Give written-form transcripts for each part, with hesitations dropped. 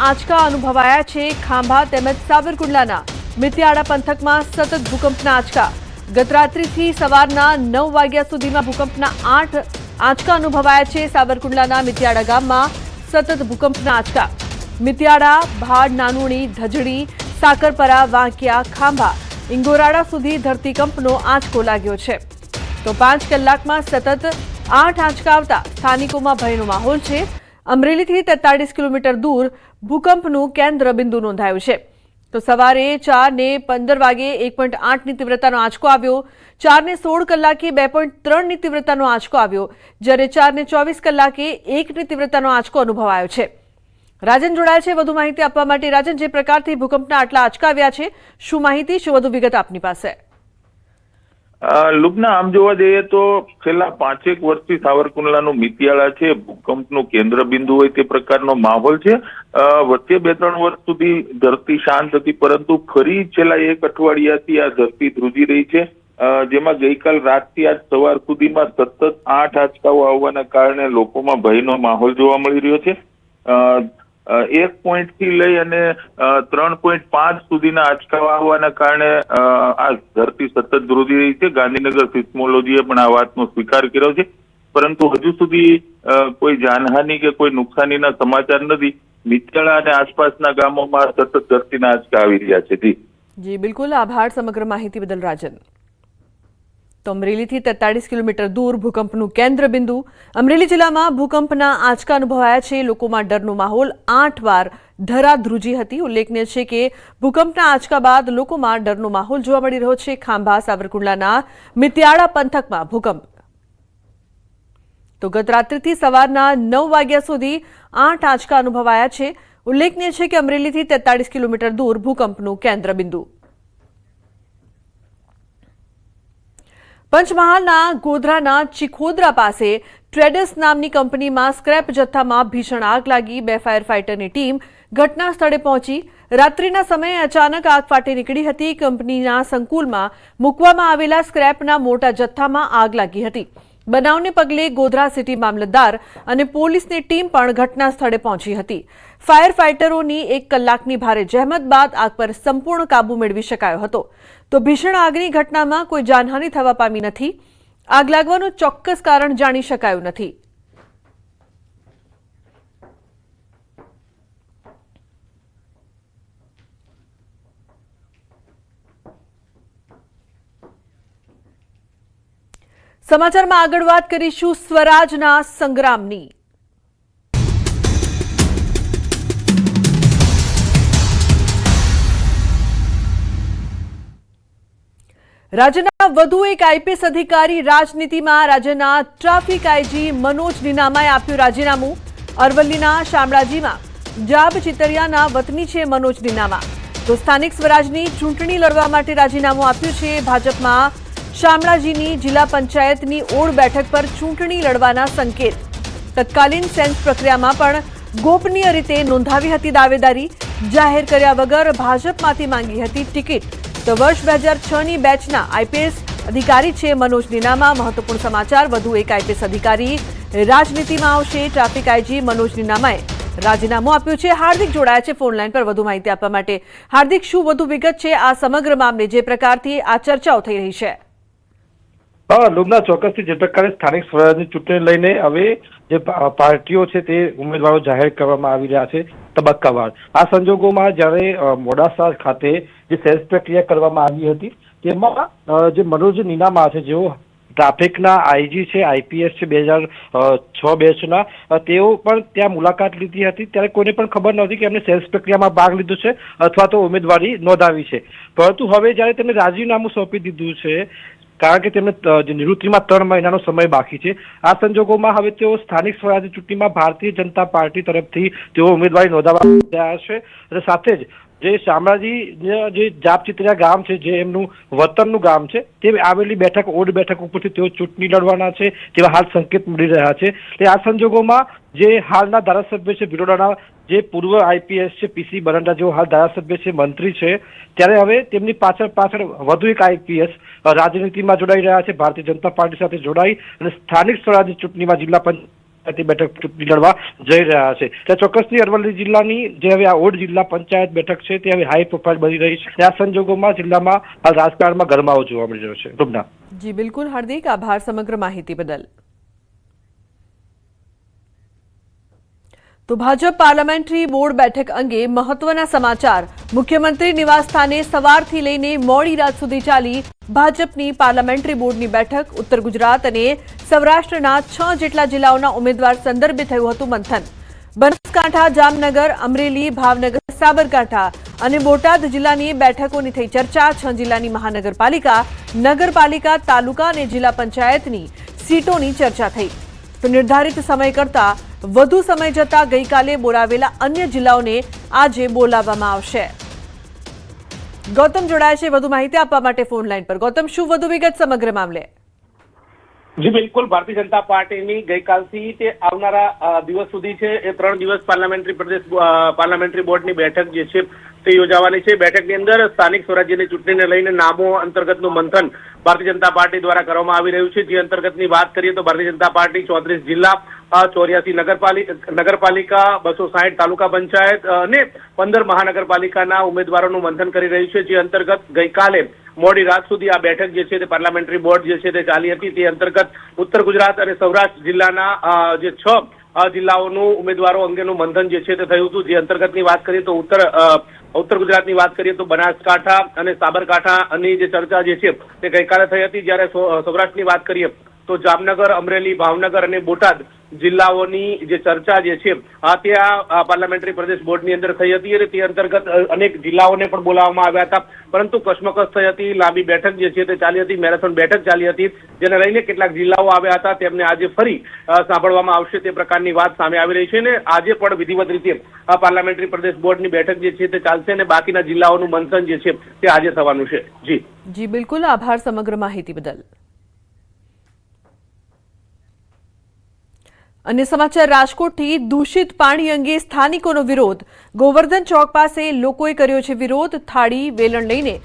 આંચકા અનુભવાયા છે। ખાંભા તેમજ સાવરકુંડલાના મિતિયાળા પંથકમાં સતત ભૂકંપના આંચકા। ગત રાત્રિથી સવારના 9 વાગ્યા સુધીમાં ભૂકંપના 8 આંચકા અનુભવાયા છે। સાવરકુંડલાના મિતિયાળા ગામમાં સતત ભૂકંપના આંચકા। મિતિયાળા, ભાડ, નાનુણી, ધજડી, સાકરપરા, વાંકિયા, ખાંભા, ઇંગોરાળા સુધી ધરતીકંપનો આંચકો લાગ્યો છે। તો 5 કલાકમાં સતત 8 આંચકા આવતા સ્થાનિકોમાં ભયનો માહોલ છે। અમરેલીથી 43 કિલોમીટર દૂર ભૂકંપનું કેન્દ્ર બિંદુ નોંધાયું છે। તો સવારે 4:15 વાગે 1.8ની તીવ્રતાનો આંચકો આવ્યો। 4:16 કલાકે 2.3ની તીવ્રતાનો આંચકો આવ્યો, જ્યારે 4:24 કલાકે 1ની તીવ્રતાનો આંચકો અનુભવાયો છે। રાજન જોડાયા છે વધુ માહિતી આપવા માટે। રાજન, જે પ્રકારથી ભૂકંપના આટલા આંચકા આવ્યા છે, શું માહિતી, શું વધુ વિગત આપની પાસે? લુબના, આમ જોવા જઈએ તો છેલ્લા 5 વર્ષથી સાવરકુંડલાનું મિતિયાળા છે ભૂકંપનું કેન્દ્ર બિંદુ હોય તે પ્રકારનો માહોલ છે। વચ્ચે 2-3 વર્ષ સુધી ધરતી શાંત હતી, પરંતુ ફરી છેલ્લા 1 અઠવાડિયાથી આ ધરતી ધ્રુજી રહી છે। જેમાં ગઈકાલ રાતથી આજ સવાર સુધીમાં સતત 8 આંચકાઓ આવવાના કારણે લોકોમાં ભયનો માહોલ જોવા મળી રહ્યો છે। 1 પોઈન્ટથી લઈ અને 3.5 સુધીના આંચકાઓ આવવાના કારણે આ ધરતી સતત ધ્રુજી રહી છે। ગાંધીનગર સિસ્મોલોજીએ પણ આ વાતનો સ્વીકાર કર્યો છે, પરંતુ હજુ સુધી કોઈ જાનહાનિ કે કોઈ નુકસાનીના સમાચાર નથી। મિતિયાળા અને આસપાસના ગામોમાં સતત ધરતીના આંચકા આવી રહ્યા છે। જી બિલકુલ, આભાર સમગ્ર માહિતી બદલ રાજન। તો અમરેલીથી 43 કિલોમીટર દૂર ભૂકંપનું કેન્દ્ર બિંદુ। અમરેલી જિલ્લામાં ભૂકંપના આંચકા અનુભવાયા છે। લોકોમાં ડરનો માહોલ 8 વાર ધરાધ્રુજી હતી। ઉલ્લેખનીય છે કે ભૂકંપના આંચકા બાદ લોકોમાં ડરનો માહોલ જોવા મળી રહ્યો છે। ખાંભા, સાવરકુંડલાના મિતિયાળા પંથકમાં ભૂકંપ। તો ગત રાત્રિથી સવારના 9 વાગ્યા સુધી 8 આંચકા અનુભવાયા છે। ઉલ્લેખનીય છે કે અમરેલીથી 43 કિલોમીટર દૂર ભૂકંપનું કેન્દ્ર બિંદુ। પંચમહાલના ગોધરાના ચિખોદરા પાસે ટ્રેડર્સ નામની કંપનીમાં સ્ક્રેપ જથ્થામાં ભીષણ આગ લાગી। 2 ફાયર ફાઇટરની ટીમ ઘટના સ્થળે પહોંચી। રાત્રિના સમયે અચાનક આગ ફાટી નીકળી હતી। કંપનીના સંકુલમાં મૂકવામાં આવેલા સ્ક્રેપના મોટા જથ્થામાં આગ લાગી હતી। બનાવને પગલે ગોધરા સિટી મામલતદાર અને પોલીસની ટીમ પણ ઘટના સ્થળે પહોંચી હતી। ફાયર ફાઇટરોની 1 કલાકની ભારે જહેમત બાદ આગ પર સંપૂર્ણ કાબુ મેળવી શકાયો હતો। તો ભીષણ આગની ઘટનામાં કોઈ જાનહાનિ થવા પામી નથી। આગ લાગવાનું ચોક્કસ કારણ જાણી શકાયું નથી। સમાચારમાં આગળ વાત કરીશું સ્વરાજના સંગ્રામની। રાજ્યના વધુ એક આઈપીએસ અધિકારી રાજનીતિમાં। રાજ્યના ટ્રાફિક આઈજી મનોજ નીનામાએ આપ્યું રાજીનામું। અરવલ્લીના શામળાજીમાં જાબ ચિતરિયાના વતની છે મનોજ નીનામા। તો સ્થાનિક સ્વરાજની ચૂંટણી લડવા માટે રાજીનામું આપ્યું છે। ભાજપમાં શામળાજીની જિલ્લા પંચાયતની ઓડ બેઠક પર ચૂંટણી લડવાના સંકેત। તત્કાલીન સેન્સ પ્રક્રિયામાં પણ ગોપનીય રીતે નોંધાવી હતી દાવેદારી। જાહેર કર્યા વગર ભાજપમાંથી માંગી હતી ટિકિટ। તો વર્ષ 2006ની બેચના આઈપીએસ અધિકારી છે મનોજ નીનામા। મહત્વપૂર્ણ સમાચાર, વધુ એક આઈપીએસ અધિકારી રાજનીતિમાં આવશે। ટ્રાફિક આઈજી મનોજ નીનામાએ રાજીનામું આપ્યું છે। હાર્દિક જોડાયા છે ફોન લાઈન પર વધુ માહિતી આપવા માટે। હાર્દિક, શું વધુ વિગત છે આ સમગ્ર મામલે, જે પ્રકારથી આ ચર્ચાઓ થઈ રહી છે? લુબના, ચોક્કસથી જે પ્રકારે સ્થાનિક સ્વરાજની ચૂંટણી લઈને હવે જે પાર્ટીઓ છે તે ઉમેદવારો જાહેર કરવામાં આવી રહ્યા છે તબક્કાવાર। આ સંજોગોમાં જ્યારે મોડાસા ખાતે જે સેલ્સ પ્રક્રિયા કરવામાં આવી હતી તેમાં જે મનોજ નીનામા છે, જેઓ ટ્રાફિકના આઈજી છે, આઈપીએસ છે 2006 બેચના, તેઓ પણ ત્યાં મુલાકાત લીધી હતી। ત્યારે કોઈને પણ ખબર નહોતી કે એમને સેલ્સ પ્રક્રિયામાં ભાગ લીધો છે અથવા તો ઉમેદવારી નોંધાવી છે। પરંતુ હવે જ્યારે તેમને રાજીનામું સોંપી દીધું છે, કારણ કે તેમને નિવૃત્તિમાં 3 મહિનાનો સમય બાકી છે, આ સંજોગોમાં હવે તેઓ સ્થાનિક સ્વરાજની ચૂંટણીમાં ભારતીય જનતા પાર્ટી તરફથી તેઓ ઉમેદવારી નોંધાવવા રહ્યા છે। અને સાથે જ જે શામળાજી જે જાબ ચિતરિયા ગામ છે, જે એમનું વતનનું ગામ છે, તે આવેલી બેઠક ઓડ બેઠક ઉપરથી તેઓ ચૂંટણી લડવાના છે તેવા હાલ સંકેત મળી રહ્યા છે। આ સંજોગોમાં જે હાલના ધારાસભ્ય છે ભિલોડાના, જે પૂર્વ આઈપીએસ છે પીસી બરંડા, જેઓ હાલ ધારાસભ્ય છે, મંત્રી છે, ત્યારે હવે તેમની પાછળ વધુ એક આઈપીએસ રાજનીતિમાં જોડાઈ રહ્યા છે। ભારતીય જનતા પાર્ટી સાથે જોડાઈ અને સ્થાનિક સ્વરાજની ચૂંટણીમાં જિલ્લા પંચાયત પંચાયતી બેઠક ચૂંટણી લડવા જઈ રહ્યા છે. ત્યાં ચોક્કસથી અરવલ્લી જિલ્લાની જે હવે આ ઓડ જિલ્લા પંચાયત બેઠક છે તે હવે હાઈ પ્રોફાઇલ બની રહી છે. આ સંજોગોમાં જિલ્લામાં હાલ રાજકારણમાં ગરમાવો જોવા મળી રહ્યો છે. રૂપના. જી બિલકુલ હાર્દિક, આભાર સમગ્ર માહિતી બદલ. તો ભાજપ પાર્લામેન્ટરી બોર્ડ બેઠક અંગે મહત્વના સમાચાર. મુખ્યમંત્રી નિવાસસ્થાને સવારથી લઈને મોડી રાત સુધી ચાલી ભાજપની પાર્લામેન્ટરી બોર્ડની બેઠક. ઉત્તર ગુજરાત અને સૌરાષ્ટ્રના 6 જેટલા જિલ્લાઓના ઉમેદવાર સંદર્ભે થયું હતું મંથન. બનાસકાંઠા, જામનગર, અમરેલી, ભાવનગર, સાબરકાંઠા અને બોટાદ જિલ્લાની બેઠકોની થઈ ચર્ચા. 6 જિલ્લાની મહાનગરપાલિકા, નગરપાલિકા, તાલુકા અને જિલ્લા પંચાયતની સીટોની ચર્ચા થઈ. તો નિર્ધારિત સમય કરતા વધુ સમય જતા ગઈકાલે બોલાવેલા અન્ય જિલ્લાઓને આજે બોલાવવામાં આવશે. ગૌતમ જોડાય છે વધુ માહિતી આપવા માટે ફોન લાઈન પર. ગૌતમ, શું વધુ વિગત સમગ્ર મામલે? જી બિલકુલ, ભારતીય જનતા પાર્ટીની ગઈકાલથી તે આવનારા દિવસ સુધી છે એ 3 દિવસ પાર્લામેન્ટરી બોર્ડની બેઠક જે છે તે યોજાવાની છે. બેઠકની અંદર સ્થાનિક સ્વરાજ્યની ચૂંટણીને લઈને નામો અંતર્ગતનું મંથન ભારતીય જનતા પાર્ટી દ્વારા કરવામાં આવી રહ્યું છે. જે અંતર્ગતની વાત કરીએ તો ભારતીય જનતા પાર્ટી 34 જિલ્લા, 84 નગરપાલિકા, 260 તાલુકા પંચાયત અને 15 મહાનગરપાલિકાના ઉમેદવારોનું મંથન કરી રહ્યું છે. જે અંતર્ગત ગઈકાલે મોડી રાત સુધી આ બેઠક જે છે તે પાર્લામેન્ટરી બોર્ડ જે છે તે ચાલી હતી. તે અંતર્ગત ઉત્તર ગુજરાત અને સૌરાષ્ટ્ર જિલ્લાના જે 6 જિલ્લાઓનું ઉમેદવારો અંગેનું મંથન જે છે તે થયું હતું. જે અંતર્ગતની વાત કરીએ તો ઉત્તર ગુજરાતની વાત કરીએ તો બનાસકાંઠા અને સાબરકાંઠાની જે ચર્ચા જે છે તે ગઈકાલે થઈ હતી. જ્યારે સૌરાષ્ટ્રની વાત કરીએ તો જામનગર, અમરેલી, ભાવનગર અને બોટાદ જિલ્લાઓની જે ચર્ચા જે છે ત્યાં પાર્લામેન્ટરી પ્રદેશ બોર્ડની અંદર થઈ હતી અને તે અંતર્ગત અનેક જિલ્લાઓને પણ બોલાવવામાં આવ્યા હતા. પરંતુ કશ્મકશ થઈ હતી. લાંબી બેઠક જે છે તે ચાલી હતી, મેરેથોન બેઠક ચાલી હતી, જેને લઈને કેટલાક જિલ્લાઓ આવ્યા હતા તેમને આજે ફરી સાંભળવામાં આવશે તે પ્રકારની વાત સામે આવી રહી છે. અને આજે પણ વિધિવત રીતે પાર્લામેન્ટરી પ્રદેશ બોર્ડની બેઠક જે છે તે ચાલશે અને બાકીના જિલ્લાઓનું મંથન જે છે તે આજે થવાનું છે. જી બિલકુલ, આભાર સમગ્ર માહિતી બદલ. અન્ય સમાચાર. રાજકોટથી દૂષિત પાણી અંગે સ્થાનિકોનો વિરોધ. ગોવર્ધન ચોક પાસે લોકોએ કર્યો છે વિરોધ. થાળી, વેલણ લઈને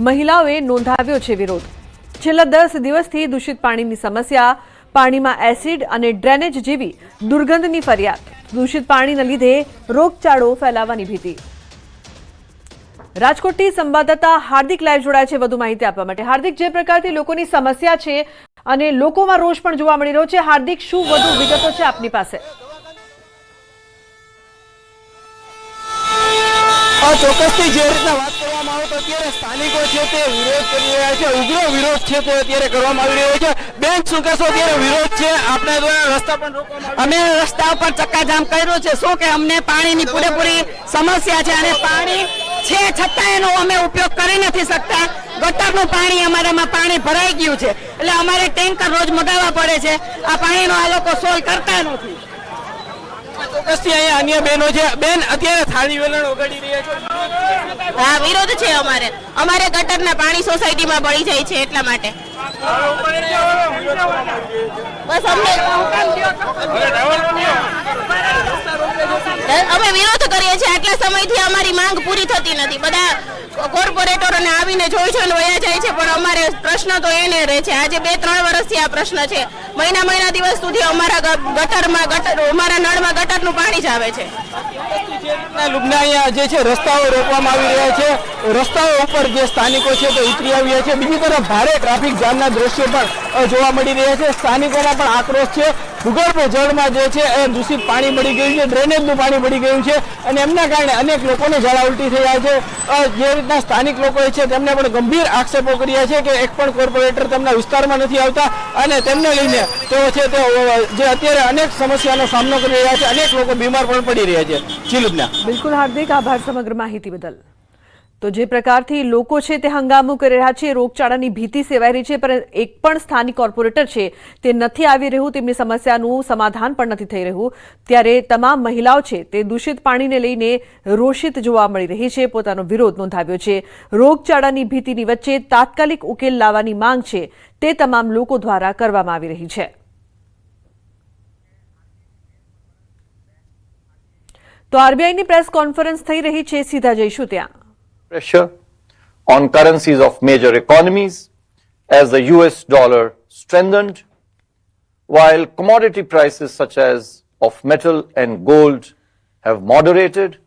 મહિલાઓએ નોંધાવ્યો છે વિરોધ. છેલ્લા 10 દિવસથી દૂષિત પાણીની સમસ્યા, પાણીમાં એસિડ અને ડ્રેનેજ જેવી દુર્ગંધની ફરિયાદ. દૂષિત પાણીના લીધે રોગચાળો ફેલાવાની ભીતિ. રાજકોટથી સંવાદદાતા હાર્દિક લાઈવ જોડાય છે વધુ માહિતી આપવા માટે. હાર્દિક, જે પ્રકારથી લોકોની સમસ્યા છે અને લોકોમાં રોષ પણ જોવા મળી રહ્યો છે, હાર્દિક, શું વધુ વિગતો છે આપની પાસે? ચોક્કસથી જે રીતના વાત કરવામાં આવે તો અત્યારે સ્થાનિકો છે તે વિરોધ કરી રહ્યા છે. ઉગ્ર વિરોધ છે તે અત્યારે કરવામાં આવી રહ્યો છે. બેન, શું કહેશો? અત્યારે વિરોધ છે, આપણે દ્વારા રસ્તા પણ રોકવામાં અમે રસ્તા ઉપર ચક્કાજામ કર્યું છે. શું કે અમને પાણીની પૂરેપૂરી સમસ્યા છે અને પાણી છે છતાં એનો અમે ઉપયોગ કરી નથી શકતા. ગટરનું પાણી અમારામાં પાણી ભરાઈ ગયું છે એટલે અમારે ટેન્કર રોજ મગાવવા પડે છે. આ પાણીનો આ લોકો સોલ્વ કરતા નથી. ચોક્કસથી અહીંયા અન્ય બહેનો છે. બેન, અત્યારે થાળી વેલણ ઓગાડી રહ્યા છે. હા, વિરોધ છે અમારે ગટરના પાણી સોસાયટીમાં ભળી જાય છે એટલા માટે. બસ અમે વિરોધ કરીએ છીએ. આટલા સમયથી અમારી માંગ પૂરી થતી નથી. બધા કોર્પોરેટરોને આવીને જોઈ જોઈને વયા જાય છે પણ અમારે પ્રશ્ન તો એને રહે છે. આજે 2-3 વર્ષથી આ પ્રશ્ન છે. મહિના દિવસ સુધી અમારા અમારા નળમાં ગટરનું પાણી જ આવે છે. લુબના અહીંયા જે છે રસ્તાઓ રોકવામાં આવી રહ્યા છે. રસ્તાઓ ઉપર જે સ્થાનિકો છે તે ઉતરી આવ્યા છે. બીજી તરફ ભારે ટ્રાફિક જામના દ્રશ્યો પણ જોવા મળી રહ્યા છે. સ્થાનિકોમાં પણ આક્રોશ છે. ભૂગર્ભ જળમાં જે છે એ દૂષિત પાણી મળી ગયું છે, ડ્રેનેજનું પાણી મળી ગયું છે અને એમના કારણે અનેક લોકોને ઝાડા ઉલટી થયા છે. જે રીતના સ્થાનિક લોકો છે તેમને પણ ગંભીર આક્ષેપો કર્યા છે કે એક પણ કોર્પોરેટર તેમના વિસ્તારમાં નથી આવતા અને તેમને લઈને તેઓ છે તે જે અત્યારે અનેક સમસ્યાનો સામનો કરી રહ્યા છે. અનેક લોકો બીમાર પણ પડી રહ્યા છે. ચિલુબના. બિલકુલ હાર્દિક, આભાર સમગ્ર માહિતી બદલ. તો જે પ્રકારથી લોકો છે તે હંગામો કરી રહ્યા છે, રોગચાળાની ભીતિ સેવાઈ રહી છે, પણ એક પણ સ્થાનિક કોર્પોરેટર છે તે નથી આવી રહ્યું, તેમની સમસ્યાનું સમાધાન પણ નથી થઈ રહ્યું. ત્યારે તમામ મહિલાઓ છે તે દૂષિત પાણીને લઈને રોષિત જોવા મળી રહી છે, પોતાનો વિરોધ નોંધાવ્યો છે. રોગચાળાની ભીતિની વચ્ચે તાત્કાલિક ઉકેલ લાવવાની માંગ છે તે તમામ લોકો દ્વારા કરવામાં આવી રહી છે. તો આરબીઆઈની પ્રેસ કોન્ફરન્સ થઈ રહી છે, સીધા જઈશું ત્યાં. Pressure on currencies of major economies as the US dollar strengthened. while commodity prices such as of metal and gold have moderated,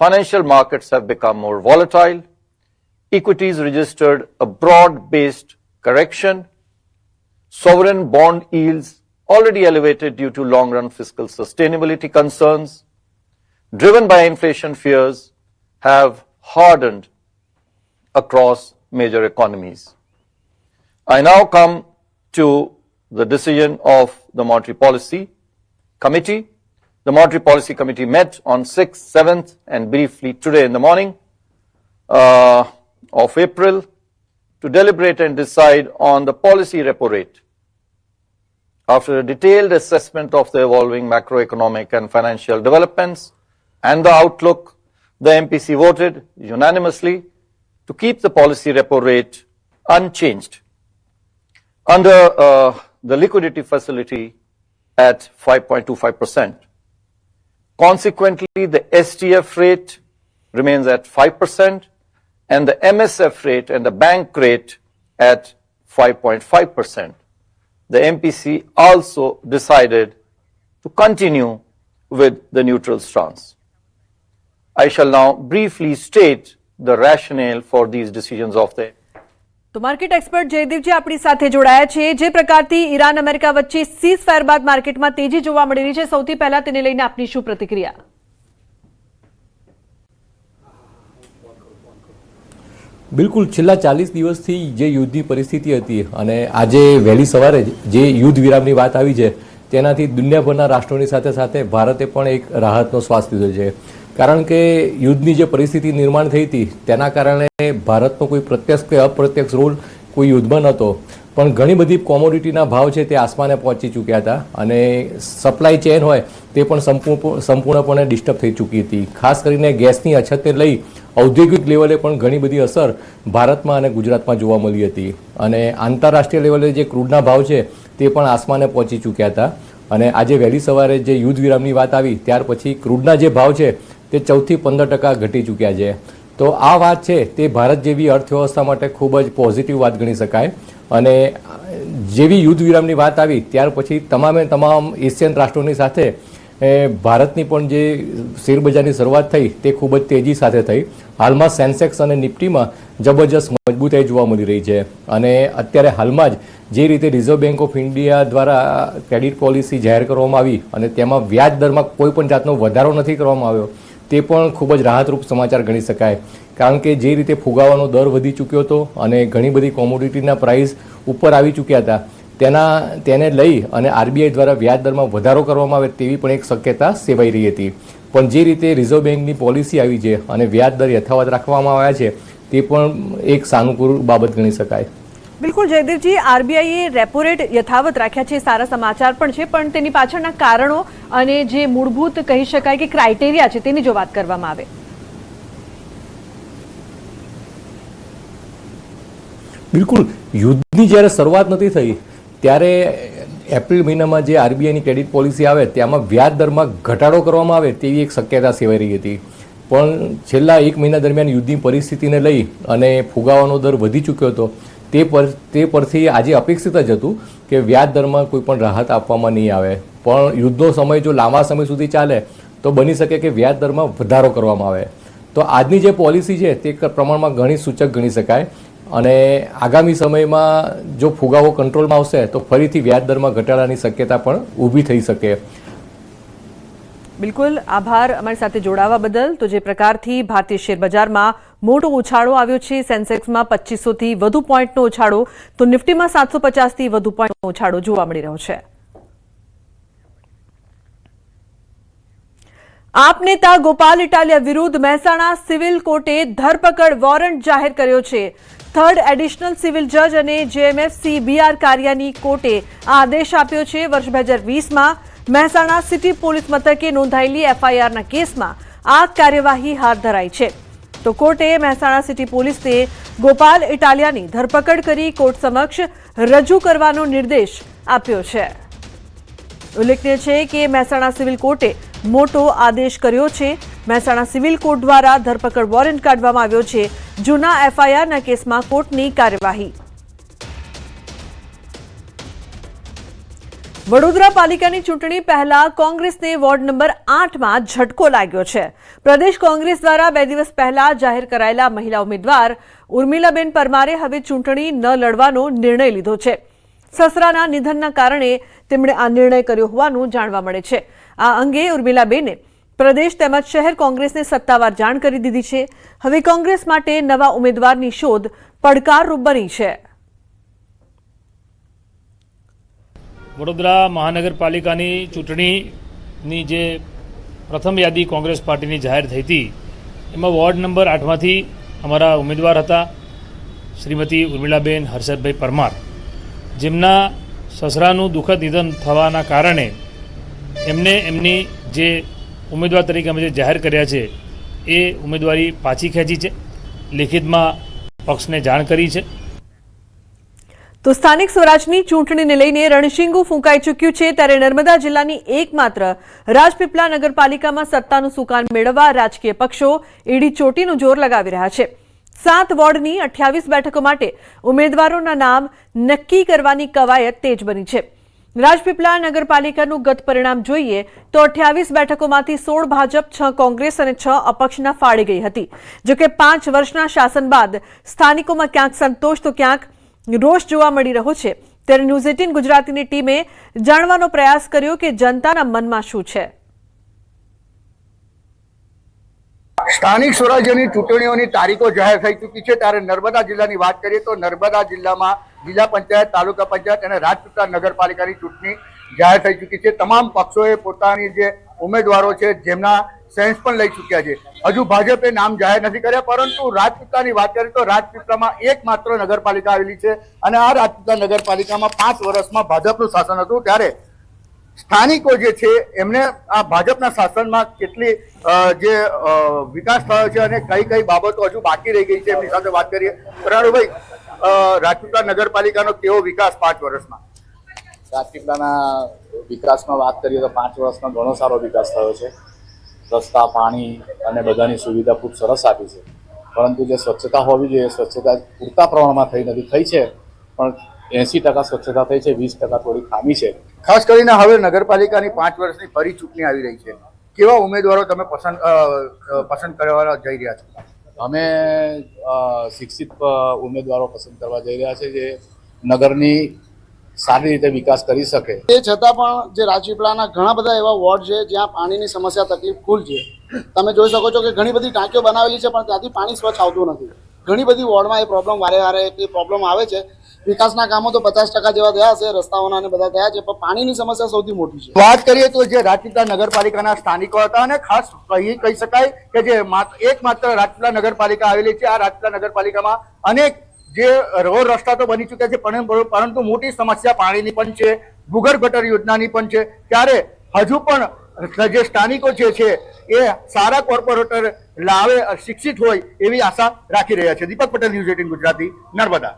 financial markets have become more volatile, equities registered a broad-based correction, sovereign bond yields already elevated due to long-run fiscal sustainability concerns, driven by inflation fears, have hardened across major economies. I now come to the decision of the Monetary Policy Committee. The Monetary Policy Committee met on 6th, 7th and briefly today in the morning of April to deliberate and decide on the policy repo rate. After a detailed assessment of the evolving macroeconomic and financial developments and the outlook, the MPC voted unanimously to keep the policy repo rate unchanged under the liquidity facility at 5.25%. Consequently, the STF rate remains at 5% and the MSF rate and the bank rate at 5.5%. The MPC also decided to continue with the neutral stance. I shall now briefly state the rationale for these decisions of the તો market expert જયદીપજી આપણી સાથે જોડાયા છે. જે પ્રકારથી Iran America વચ્ચે seize fire બાદ માર્કેટમાં તેજી જોવા મળી રહી છે, સૌથી પહેલા તેને લઈને આપની શું પ્રતિક્રિયા? બિલકુલ, છેલ્લા 40 દિવસથી જે યુદ્ધની પરિસ્થિતિ હતી અને આજે વહેલી સવારે જે યુદ્ધ વિરામની વાત આવી છે તેનાથી દુનિયાભરના રાષ્ટ્રોની સાથે સાથે ભારતે પણ એક રાહતનો શ્વાસ લીધો છે. કારણ કે યુદ્ધની જે પરિસ્થિતિ નિર્માણ થઈ હતી તેના કારણે ભારતનો કોઈ પ્રત્યક્ષ કે અપ્રત્યક્ષ રોલ કોઈ યુદ્ધમાં નહોતો, પણ ઘણી બધી કોમોડિટીના ભાવ છે તે આસમાને પહોંચી ચૂક્યા હતા અને સપ્લાય ચેન હોય તે પણ સંપૂર્ણપણે ડિસ્ટર્બ થઈ ચૂકી હતી. ખાસ કરીને ગેસની અછતને લઈ ઔદ્યોગિક લેવલે પણ ઘણી બધી અસર ભારતમાં અને ગુજરાતમાં જોવા મળી હતી અને આંતરરાષ્ટ્રીય લેવલે જે ક્રૂડના ભાવ છે તે પણ આસમાને પહોંચી ચૂક્યા હતા. અને આજે વહેલી સવારે જે યુદ્ધ વિરામની વાત આવી ત્યાર પછી ક્રૂડના જે ભાવ છે તે 14 થી 15% ઘટી ચૂક્યા છે. તો આ વાત છે તે ભારત જેવી અર્થવ્યવસ્થા માટે ખૂબ જ પોઝિટિવ વાત ગણી શકાય. અને જેવી યુદ્ધ વિરામની વાત આવી ત્યાર પછી તમામ એશિયન રાષ્ટ્રોની સાથે ભારતની પણ જે શેરબજારની શરૂઆત થઈ તે ખૂબ જ તેજી સાથે થઈ. હાલમાં સેન્સેક્સ અને નિફ્ટીમાં જબરજસ્ત મજબૂતાઈ જોવા મળી રહી છે અને અત્યારે હાલમાં જ જે રીતે રિઝર્વ બેંક ઓફ ઇન્ડિયા દ્વારા ક્રેડિટ પોલિસી જાહેર કરવામાં આવી અને તેમાં વ્યાજ દરમાં કોઈ પણ જાતનો વધારો નથી કરવામાં આવ્યો તે પણ ખૂબ જ રાહતરૂપ સમાચાર ગણી શકાય. કારણ કે જે રીતે ફુગાવાનો દર વધી ચૂક્યો હતો અને ઘણી બધી કોમોડિટીના પ્રાઇસ ઉપર આવી ચૂક્યા હતા તેને લઈ અને આરબીઆઈ દ્વારા વ્યાજ દરમાં વધારો કરવામાં આવે તેવી પણ એક શક્યતા સેવાઈ રહી હતી. પણ જે રીતે રિઝર્વ બેંકની પોલિસી આવી છે અને વ્યાજ દર યથાવત રાખવામાં આવ્યા છે તે પણ એક સાનુકૂળ બાબત ગણી શકાય. બિલકુલ જયદીપજી, આરબીઆઈએ રેપો રેટ યથાવત રાખ્યા છે, સારા સમાચાર પણ છે, પણ તેની પાછળના કારણો અને જે મૂળભૂત કહી શકાય કે ક્રાઇટેરિયા છે તેની જો વાત કરવામાં આવે. બિલકુલ, યુદ્ધની જ્યારે શરૂઆત નથી થઈ ત્યારે એપ્રિલ મહિનામાં જે આરબીઆઈની ક્રેડિટ પોલિસી આવે તેમાં વ્યાજ દરમાં ઘટાડો કરવામાં આવે તેવી એક શક્યતા સેવાઈ રહી હતી. પણ છેલ્લા 1 મહિના દરમિયાન યુદ્ધની પરિસ્થિતિને લઈ અને ફુગાવાનો દર વધી ચૂક્યો હતો તે પરથી આજે અપેક્ષિત જ હતું કે વ્યાજ દરમાં કોઈ પણ રાહત આપવામાં નહીં આવે. પણ યુદ્ધનો સમય જો લાંબા સમય સુધી ચાલે તો બની શકે કે વ્યાજ દરમાં વધારો કરવામાં આવે. તો આજની જે પોલિસી છે તે પ્રમાણમાં ઘણી સૂચક ગણી શકાય અને આગામી સમયમાં જો ફુગાવો કંટ્રોલમાં આવશે તો ફરીથી વ્યાજ દરમાં ઘટાડાની શક્યતા પણ ઊભી થઈ શકે. બિલકુલ, આભાર અમારી સાથે જોડાવા બદલ. તો જે પ્રકારથી ભારતીય શેર બજારમાં મોટો ઉછાળો આવ્યો છે, સેન્સેક્સમાં 2500 થી વધુ પોઈન્ટનો ઉછાળો, તો નિફ્ટીમાં 750 થી વધુ પોઈન્ટનો ઉછાળો જોવા મળી રહ્યો છે. આપ નેતા ગોપાલ ઇટાલિયા વિરુદ્ધ મહેસાણા સિવિલ કોર્ટે ધરપકડ વોરંટ જાહેર કર્યો છે. 3rd એડિશનલ સિવિલ જજ અને જેએમએફસી બીઆર કારિયાની કોર્ટે આ આદેશ આપ્યો છે. વર્ષ 2020માં મહેસાણા સિટી પોલીસ મથકે નોંધાયેલી એફઆઈઆરના કેસમાં આ કાર્યવાહી હાથ ધરાઈ છે. તો કોર્ટે મહેસાણા સિટી પોલીસને ગોપાલ ઇટાલિયાની ધરપકડ કરી કોર્ટ સમક્ષ રજૂ કરવાનો નિર્દેશ આપ્યો છે. ઉલ્લેખનીય છે કે મહેસાણા સિવિલ કોર્ટે મોટો આદેશ કર્યો છે. મહેસાણા સિવિલ કોર્ટ દ્વારા ધરપકડ વોરંટ કાઢવામાં આવ્યો છે. જૂના એફઆઈઆરના કેસમાં કોર્ટની કાર્યવાહી. વડોદરા પાલિકાની ચૂંટણી પહેલા કોંગ્રેસને વોર્ડ નંબર 8માં ઝટકો લાગ્યો છે. પ્રદેશ કોંગ્રેસ દ્વારા 2 દિવસ પહેલા જાહેર કરાયેલા મહિલા ઉમેદવાર ઉર્મિલાબેન પરમારે હવે ચૂંટણી ન લડવાનો નિર્ણય લીધો છે. સસરાના નિધનના કારણે તેમણે આ નિર્ણય કર્યો હોવાનું જાણવા મળે છે. આ અંગે ઉર્મિલાબેને પ્રદેશ તેમજ શહેર કોંગ્રેસને સત્તાવાર જાણ કરી દીધી છે. હવે કોંગ્રેસ માટે નવા ઉમેદવારની શોધ પડકારરૂપ બની છે. વડોદરા મહાનગરપાલિકાની ચૂંટણીની જે પ્રથમ યાદી કોંગ્રેસ પાર્ટીની જાહેર થઈ હતી એમાં વોર્ડ નંબર 8માંથી અમારા ઉમેદવાર હતા શ્રીમતી ઉર્મિલાબેન હર્ષદભાઈ પરમાર, જેમના સસરાનું દુઃખદ નિધન થવાના કારણે એમને એમની જે ઉમેદવાર તરીકે અમે જે જાહેર કર્યા છે એ ઉમેદવારી પાછી ખેંચી છે. લેખિતમાં પક્ષને જાણ કરી છે. તો સ્થાનિક સ્વરાજની ચૂંટણીને લઈને રણશીંગુ ફૂંકાઈ ચૂક્યું છે. ત્યારે નર્મદા જિલ્લાની એકમાત્ર રાજપીપળા નગરપાલિકામાં સત્તાનું સુકાન મેળવવા રાજકીય પક્ષો એડી ચોટીનું જોર લગાવી રહ્યા છે. 7 વોર્ડની 28 બેઠકો માટે ઉમેદવારોના નામ નક્કી કરવાની કવાયત તેજ બની છે. રાજપીપળા નગરપાલિકાનું ગત પરિણામ જોઈએ તો 28 બેઠકોમાંથી 16 ભાજપ, 6 કોંગ્રેસ અને 6 અપક્ષના ફાળે ગઈ હતી. જોકે 5 વર્ષના શાસન બાદ સ્થાનિકોમાં ક્યાંક સંતોષ તો ક્યાંક રોષ જોવા મળી રહ્યો છે. ત્યારે ન્યૂઝ 18 ગુજરાતીની ટીમે જાણવાનો પ્રયાસ કર્યો કે જનતાના મનમાં શું છે. સ્થાનિક સ્વરાજ્યની ચૂંટણીઓની તારીખો જાહેર થઈ ચૂકી છે. ત્યારે નર્મદા જિલ્લાની વાત કરીએ તો નર્મદા જિલ્લામાં જિલ્લા પંચાયત, તાલુકા પંચાયત અને રાજપીપળા નગરપાલિકાની ચૂંટણી જાહેર થઈ ચૂકી છે. તમામ પક્ષોએ પોતાની જે ઉમેદવારો છે જેમના સેન્સ પણ લઈ ચૂક્યા છે. હજુ ભાજપે નામ જાહેર નથી કર્યા, પરંતુ રાજપીપળાની વાત કરીએ તો રાજપીપળામાં એકમાત્ર નગરપાલિકા આવેલી છે અને આ રાજપીપળા નગરપાલિકામાં 5 વર્ષમાં ભાજપનું શાસન હતું. ત્યારે સ્થાનિકો જે છે એમને આ ભાજપના શાસનમાં કેટલી જે વિકાસ થયો છે અને કઈ કઈ બાબતો હજુ બાકી રહી ગઈ છે એમની સાથે વાત કરીએ. પ્રણાળુભાઈ, રાજપીપળા નગરપાલિકાનો કેવો વિકાસ 5 વર્ષમાં? રાજપીપળાના વિકાસમાં વાત કરીએ તો 5 વર્ષમાં ઘણો સારો વિકાસ થયો છે. રસ્તા, પાણી અને બધાની સુવિધા ખૂબ સરસ આપી છે, પરંતુ જે સ્વચ્છતા હોવી જોઈએ સ્વચ્છતા પૂરતા પ્રમાણમાં થઈ નથી. થઈ છે પણ 80% સ્વચ્છતા થઈ છે, 20% થોડી ખામી છે. ખાસ કરીને હવે નગરપાલિકાની 5 વર્ષની ફરી ચૂંટણી આવી રહી છે. કેવા ઉમેદવારો તમે પસંદ કરવા જઈ રહ્યા છો? અમે શિક્ષિત ઉમેદવારો પસંદ કરવા જઈ રહ્યા છે જે નગરની સારી રીતે વિકાસ કરી શકે. તે છતાં પણ જે રાજપીપળાના ઘણા બધા એવા વોર્ડ છે જ્યાં પાણીની સમસ્યા તકલીફ ફૂલ છે. તમે જોઈ શકો છો કે ઘણી બધી ટાંકીઓ બનાવેલી છે પણ ત્યાંથી પાણી સ્વચ્છ આવતું નથી. ઘણી બધી વોર્ડમાં એ પ્રોબ્લેમ વારે એ પ્રોબ્લેમ આવે છે. વિકાસના કામો તો 50% જેવા થયા છે, રસ્તાઓના ને બધા થયા છે, પણ પાણીની સમસ્યા સૌથી મોટી છે. વાત કરીએ તો જે રાજપીપળા નગરપાલિકાના સ્થાનિકો હતા અને ખાસ કહી શકાય કે જે એકમાત્ર રાજપીપળા નગરપાલિકા આવેલી છે. આ રાજપીપળા નગરપાલિકામાં અનેક જે રોડ રસ્તા તો બની ચૂક્યા છે પરંતુ મોટી સમસ્યા પાણીની પણ છે, ભૂગર્ભ ગટર યોજનાની પણ છે. ત્યારે હજુ પણ જે સ્થાનિકો જે છે એ સારા કોર્પોરેટર લાવે, શિક્ષિત હોય એવી આશા રાખી રહ્યા છે. દીપક પટેલ, ન્યૂઝ 18 ગુજરાતી, નર્મદા.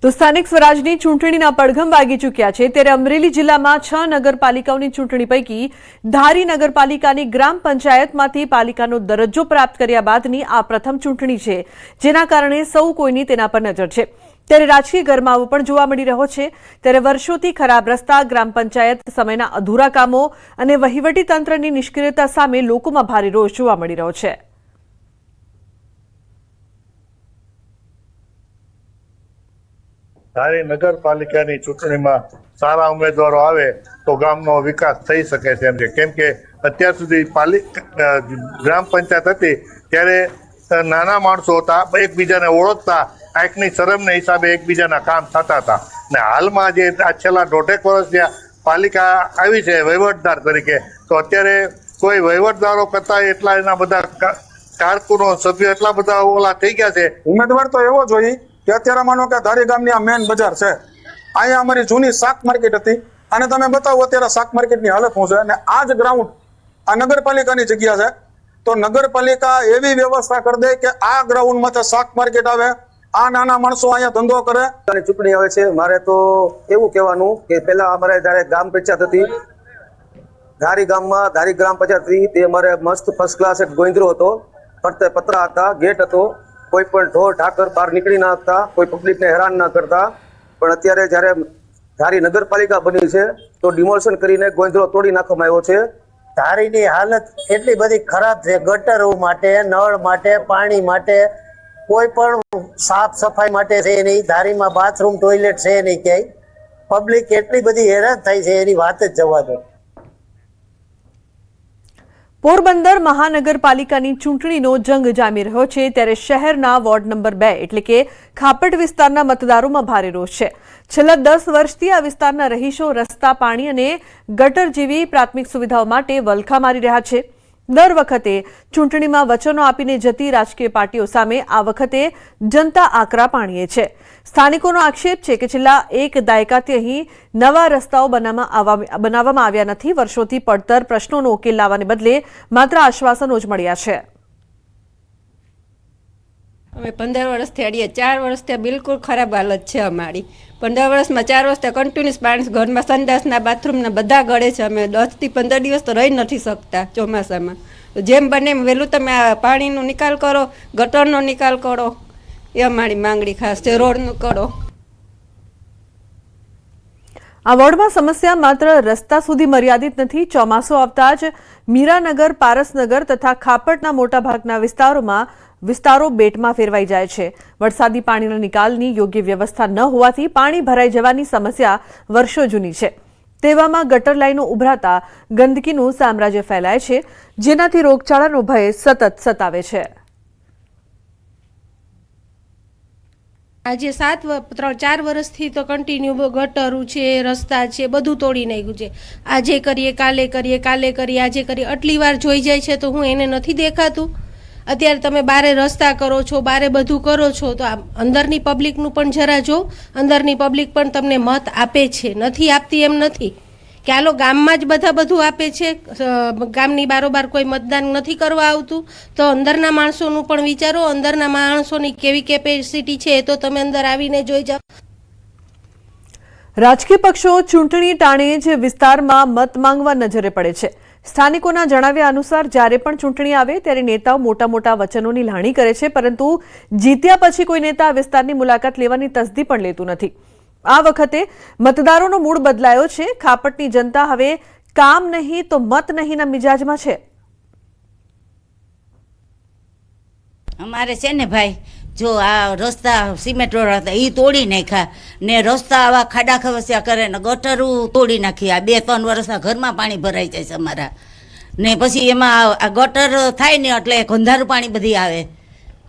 તો સ્થાનિક સ્વરાજની ચૂંટણીના પડઘમ વાગી ચૂક્યા છે. ત્યારે અમરેલી જિલ્લામાં 6 નગરપાલિકાઓની ચૂંટણી પૈકી ધારી નગરપાલિકાની ગ્રામ પંચાયતમાંથી પાલિકાનો દરજ્જો પ્રાપ્ત કર્યા બાદની આ પ્રથમ ચૂંટણી છે, જેના કારણે સૌ કોઈની તેના પર નજર છે. ત્યારે રાજકીય ગરમાવો પણ જોવા મળી રહ્યો છે. ત્યારે વર્ષોથી ખરાબ રસ્તા, ગ્રામ પંચાયત સમયના અધૂરા કામો અને વહીવટી તંત્રની નિષ્ક્રિયતા સામે લોકોમાં ભારે રોષ જોવા મળી રહ્યો છે. ધારી નગરપાલિકાની ચૂંટણીમાં સારા ઉમેદવારો આવે તો ગામનો વિકાસ થઈ શકે છે એમ છે. કેમ કે અત્યાર સુધી ગ્રામ પંચાયત હતી ત્યારે નાના માણસો હતા, એકબીજાને ઓળખતા, આંખની શરમને હિસાબે એકબીજાના કામ થતા હતા. ને હાલમાં જે આ છેલ્લા 1.5 વર્ષ જે પાલિકા આવી છે વહીવટદાર તરીકે, તો અત્યારે કોઈ વહીવટદારો કરતા એટલા એના બધા કારકુનો, સભ્યો એટલા બધા ઓલા થઈ ગયા છે. ઉમેદવાર તો એવો જોઈએ કે અત્યારે માનો કે ધારી ગામની આ મેન બજાર છે, અહીંયા અમારી જૂની શાક માર્કેટ હતી અને તમે બતાવો અત્યારે શાક માર્કેટની હાલત શું છે. અને આ જ ગ્રાઉન્ડ આ નગરપાલિકાની જગ્યા છે, તો નગરપાલિકા એવી વ્યવસ્થા કરી દે કે આ ગ્રાઉન્ડમાંથી શાક માર્કેટ આવે, આ નાના માણસો અહીંયા ધંધો કરે. ચૂંટણી આવે છે, મારે તો એવું કહેવાનું કે પહેલા અમારે જયારે ગ્રામ પંચાયત હતી ધારી ગામમાં, ધારી ગ્રામ પંચાયત હતી, તે અમારે મસ્ત ફર્સ્ટ ક્લાસ એક ગોંદરો હતો, ફરતે પતરા હતા, ગેટ હતો, કોઈ પણ ઢોર ઢાકર બહાર નીકળી ના શકતા, કોઈ પબ્લિકને હેરાન ના કરતા. પણ અત્યારે જયારે ધારી નગરપાલિકા બની છે તો ડિમોલિશન કરીને ગોંધળો તોડી નાખવામાં આવ્યો છે. ધારીની હાલત એટલી બધી ખરાબ છે, ગટરો માટે, નળ માટે, પાણી માટે, કોઈ પણ સાફ સફાઈ માટે છે નહીં. ધારીમાં બાથરૂમ ટોયલેટ છે નહીં ક્યાંય. પબ્લિક એટલી બધી હેરાન થાય છે એની વાત જ જવા દો. પોરબંદર મહાનગરપાલિકાની ચૂંટણીનો જંગ જામી રહ્યો છે ત્યારે શહેરના વોર્ડ નંબર 2 એટલે કે ખાપટ વિસ્તારના મતદારોમાં ભારે રોષ છે. છેલ્લા 10 વર્ષથી આ વિસ્તારના રહીશો રસ્તા, પાણી અને ગટર જેવી પ્રાથમિક સુવિધાઓ માટે વલખા મારી રહ્યા છે. દર વખતે ચૂંટણીમાં વચનો આપીને જતી રાજકીય પાર્ટીઓ સામે આ વખતે જનતા આકરા પાણીએ છે. સ્થાનિકોનો આક્ષેપ છે કે છેલ્લા એક દાયકાથી અહીં નવા રસ્તાઓ બનાવવામાં આવ્યા નથી. વર્ષોથી પડતર પ્રશ્નોનો ઉકેલ લાવવાને બદલે માત્ર આશ્વાસનો જ મળ્યા છે. અમે 15 વર્ષથી અડીએ, 4 વર્ષથી બિલકુલ ખરાબ હાલત છે અમારી. 15 વર્ષમાં 4 વર્ષથી કન્ટિન્યુઅસ પાણી ઘરમાં સંડાસના બાથરૂમના બધા ગળે છે. અમે 10 થી 15 દિવસ તો રહી નથી શકતા ચોમાસામાં. જેમ બને એમ વહેલું તમે આ પાણીનો નિકાલ કરો, ગટરનો નિકાલ કરો, એ અમારી માંગણી ખાસ છે. રોડનું કરો. આ વોર્ડમાં સમસ્યા માત્ર રસ્તા સુધી મર્યાદિત નથી. ચોમાસું આવતા જ મીરાનગર, પારસનગર તથા ખાપટના મોટાભાગના વિસ્તારો બેટમાં ફેરવાઈ જાય છે. વરસાદી પાણીના નિકાલની યોગ્ય વ્યવસ્થા ન હોવાથી પાણી ભરાઈ જવાની સમસ્યા વર્ષો જૂની છે. તેવામાં ગટર લાઈનો ઉભરાતા ગંદકીનું સામ્રાજ્ય ફેલાય છે, જેનાથી રોગચાળાનો ભય સતત સતાવે છે. આજે 4 વર્ષથી તો કન્ટિન્યુ ગટરું છે, રસ્તા છે, બધું તોડી નાખ્યું છે. આજે કરીએ, કાલે કરીએ, કાલે કરીએ, આજે કરીએ, આટલી વાર જોઈ જાય છે તો હું એને નથી દેખાતું. અત્યારે તમે બારે રસ્તા કરો છો, બારે બધું કરો છો તો અંદરની પબ્લિકનું પણ જરા જો. અંદરની પબ્લિક પણ તમને મત આપે છે, નથી આપતી એમ નથી કે આલો ગામમાં જ બધા બધું આપે છે, ગામની બારોબાર કોઈ મતદાન નથી કરવા આવતું. તો અંદરના માણસોનું પણ વિચારો. અંદરના માણસોની કેવી કેપેસિટી છે એ તો તમે અંદર આવીને જોઈ જાઓ. રાજકીય પક્ષો ચૂંટણી ટાણે જ વિસ્તારમાં મત માંગવા નજરે પડે છે. સ્થાનિકોના જણાવ્યા અનુસાર જ્યારે પણ ચૂંટણી આવે ત્યારે નેતાઓ મોટા મોટા વચનોની લાણી કરે છે, પરંતુ જીત્યા પછી કોઈ નેતા વિસ્તારની મુલાકાત લેવાની તસદી પણ લેતું નથી. આ વખતે મતદારોનો મૂડ બદલાયો છે. ખાપટની જનતા હવે કામ નહીં તો મત નહીંના મિજાજમાં છે. અમારે છે ને ભાઈ, જો આ રસ્તા સિમેન્ટ રોડ હતા એ તોડી નાખ્યા ને રસ્તા આવા ખાડા ખવસિયા કરે ને ગટરું તોડી નાખી. આ 2-3 વર્ષના ઘરમાં પાણી ભરાઈ જાય છે અમારા. ને પછી એમાં આ ગટર થાય ને એટલે ગંધારું પાણી બધી આવે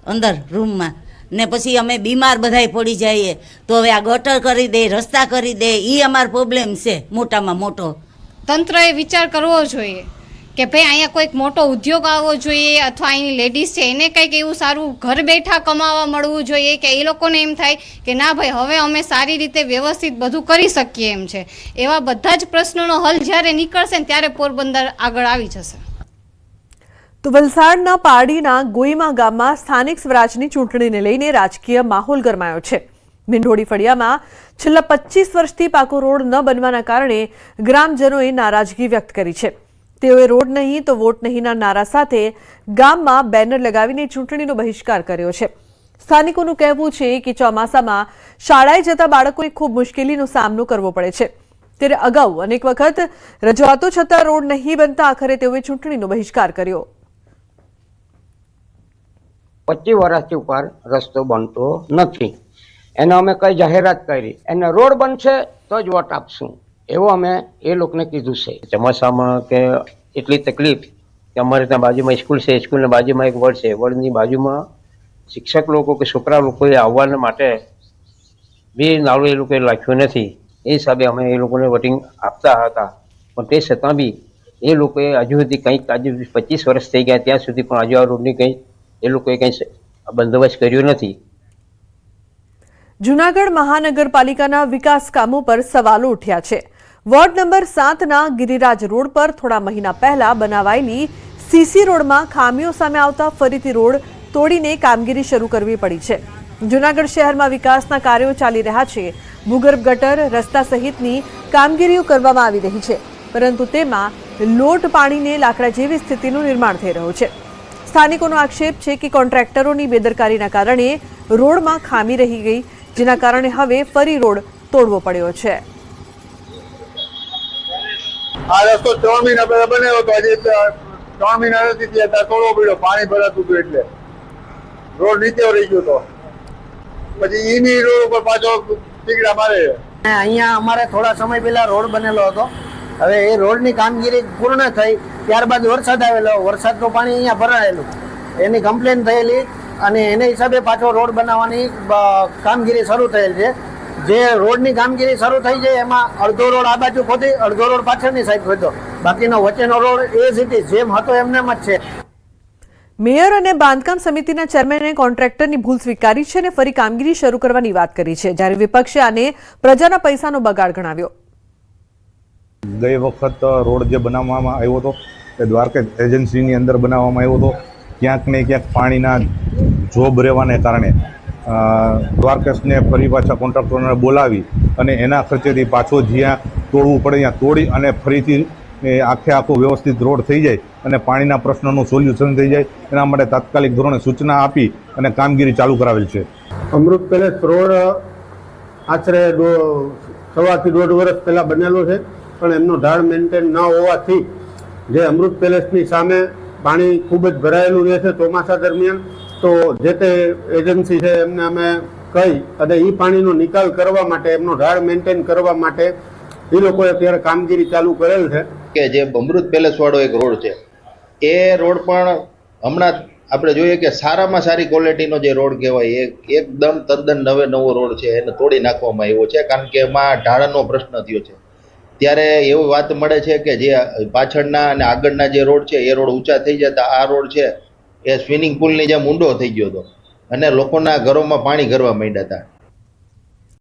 અંદર રૂમમાં. ને પછી અમે બીમાર બધાય પડી જઈએ. તો હવે આ ગટર કરી દે, રસ્તા કરી દે, એ અમારો પ્રોબ્લેમ છે મોટામાં મોટો. તંત્રએ વિચાર કરવો જોઈએ કે ભાઈ અહીંયા કોઈક મોટો ઉદ્યોગ આવવો જોઈએ, અથવા અહીંની લેડીઝ છે એને કંઈક એવું સારું ઘર બેઠા કમાવા મળવું જોઈએ કે એ લોકોને એમ થાય કે ના ભાઈ હવે અમે સારી રીતે વ્યવસ્થિત બધું કરી શકીએ એમ છે. એવા બધા જ પ્રશ્નોનો હલ જ્યારે નીકળશે ને ત્યારે પોરબંદર આગળ આવી જશે. તો વલસાડના પારડીના ગોઈમા ગામમાં સ્થાનિક સ્વરાજની ચૂંટણીને લઈને રાજકીય માહોલ ગરમાયો છે. મીંઢોળી ફળિયામાં છેલ્લા 25 વર્ષથી પાકો રોડ ન બનવાના કારણે ગ્રામજનોએ નારાજગી વ્યક્ત કરી છે. તેઓએ રોડ નહીં તો વોટ નહીંના નારા સાથે ગામમાં બેનર લગાવીને ચૂંટણીનો બહિષ્કાર કર્યો છે. સ્થાનિકોનું કહેવું છે કે ચોમાસામાં શાળાએ જતા બાળકોને ખૂબ મુશ્કેલીનો સામનો કરવો પડે છે. ત્યારે અગાઉ અનેક વખત રજૂઆતો છતાં રોડ નહીં બનતા આખરે તેઓએ ચૂંટણીનો બહિષ્કાર કર્યો. 25 વર્ષથી ઉપર રસ્તો બનતો નથી. એને અમે કઈ જાહેરાત કરી, એને રોડ બનશે તો જ વોટ આપશું એવું અમે એ લોકોને કીધું છે. ચોમાસામાં કે એટલી તકલીફ કે અમારે ત્યાં બાજુમાં સ્કૂલ છે, સ્કૂલની બાજુમાં એક વડ છે, વડની બાજુમાં શિક્ષક લોકો કે છોકરા લોકોએ આવવાના માટે બી નાળું એ લોકોએ લખ્યું નથી. એ હિસાબે અમે એ લોકોને વોટિંગ આપતા હતા, પણ તે છતાં બી એ લોકોએ હજુ સુધી કંઈક આજે 25 વર્ષ થઈ ગયા ત્યાં સુધી પણ હજુ આ રોડની કંઈ એ લોકોએ કંઈ બંદોબસ્ત કર્યો નથી. જૂનાગઢ મહાનગરપાલિકાના વિકાસ કામો પર સવાલો ઉઠ્યા છે. વોર્ડ નંબર 7ના ગિરિરાજ રોડ પર થોડા મહિના પહેલા બનાવાયેલી સીસી રોડમાં ખામીઓ સામે આવતા ફરીથી રોડ તોડીને કામગીરી શરૂ કરવી પડી છે. જૂનાગઢ શહેરમાં વિકાસના કાર્યો ચાલી રહ્યા છે. ભૂગર્ભ ગટર, રસ્તા સહિતની કામગીરીઓ કરવામાં આવી રહી છે, પરંતુ તેમાં લોટ પાણીને લાકડા જેવી સ્થિતિનું નિર્માણ થઈ રહ્યું છે. સ્થાનિકોનો આક્ષેપ છે કે કોન્ટ્રાક્ટરોની બેદરકારીના કારણે રોડમાં ખામી રહી ગઈ, જેના કારણે હવે ફરી રોડ તોડવો પડ્યો છે. આ રસ્તો 3 મહિના પહેલા બનાવ્યો હતો, આજે 3 મહિના નથી થયા ત્યાં તોડવો પડ્યો, પાણી ભરાતું હતું એટલે રોડ નીચે રહી ગયો હતો. પછી ઈની રોડ ઉપર પાછો ટીકડા મારે. અહીંયા અમારે થોડા સમય પહેલા રોડ બનેલો હતો. હવે એ રોડની કામગીરી પૂર્ણ થઈ ત્યારબાદ વરસાદ આવેલો, વરસાદનું પાણી અહીંયા ભરાયેલું, એની કમ્પ્લેન થયેલી અને એને હિસાબે પાછો રોડ બનાવવાની કામગીરી શરૂ થયેલ છે. જે રોડની કામગીરી શરૂ થઈ જાય એમાં અડધો રોડ આ બાજુ ખોદી, અડધો રોડ પાછળની સાઈડ ખોદ્યો, બાકીનો વચ્ચેનો રોડ એ સિટી જેમ હતો એમને જ છે. મેયર અને બાંધકામ સમિતિના ચેરમેને કોન્ટ્રાક્ટરની ભૂલ સ્વીકારી છે અને ફરી કામગીરી શરૂ કરવાની વાત કરી છે, જ્યારે વિપક્ષે આને પ્રજાના પૈસાનો બગાડ ગણાવ્યો. ગઈ વખત રોડ જે બનાવવામાં આવ્યો હતો એ દ્વારકા એજન્સીની અંદર બનાવવામાં આવ્યો હતો. ક્યાંક ને ક્યાંક પાણીના જોબ રહેવાને કારણે દ્વારકેશને ફરી પાછા કોન્ટ્રાક્ટરોને બોલાવી અને એના ખર્ચેથી પાછો જ્યાં તોડવું પડે ત્યાં તોડી અને ફરીથી આખો વ્યવસ્થિત રોડ થઈ જાય અને પાણીના પ્રશ્નનું સોલ્યુશન થઈ જાય એના માટે તાત્કાલિક ધોરણે સૂચના આપી અને કામગીરી ચાલુ કરાવેલ છે. અમૃત પેલેસ રોડ આશરે 1.5 થી 1.5 વર્ષ પહેલાં બનેલો છે, પણ એમનો ઢાળ મેન્ટેન ન હોવાથી જે અમૃત પેલેસની સામે પાણી ખૂબ જ ભરાયેલું રહે છે ચોમાસા દરમિયાન. તો જે તે એજન્સી છે એમને અમે કહી અને એ પાણીનો નિકાલ કરવા માટે, એમનો ઢાળ મેન્ટેન કરવા માટે એ લોકોએ અત્યારે કામગીરી ચાલુ કરેલ છે. કે જે અમૃત પેલેસ વાળો એક રોડ છે એ રોડ પણ હમણાં આપણે જોઈએ કે સારામાં સારી ક્વોલિટીનો જે રોડ કહેવાય એ એકદમ તદ્દન નવો રોડ છે, એને તોડી નાખવામાં આવ્યો છે કારણ કે એમાં ઢાળનો પ્રશ્ન થયો છે. ત્યારે એવી વાત મળે છે કે જે પાછળના અને આગળના જે રોડ છે એ રોડ ઊંચા થઈ જતા આ રોડ છે એ સ્વિમિંગ પુલની જેમ ઊંડો થઈ ગયો હતો અને લોકોના ઘરોમાં પાણી ભરવા માંડ્યા હતા.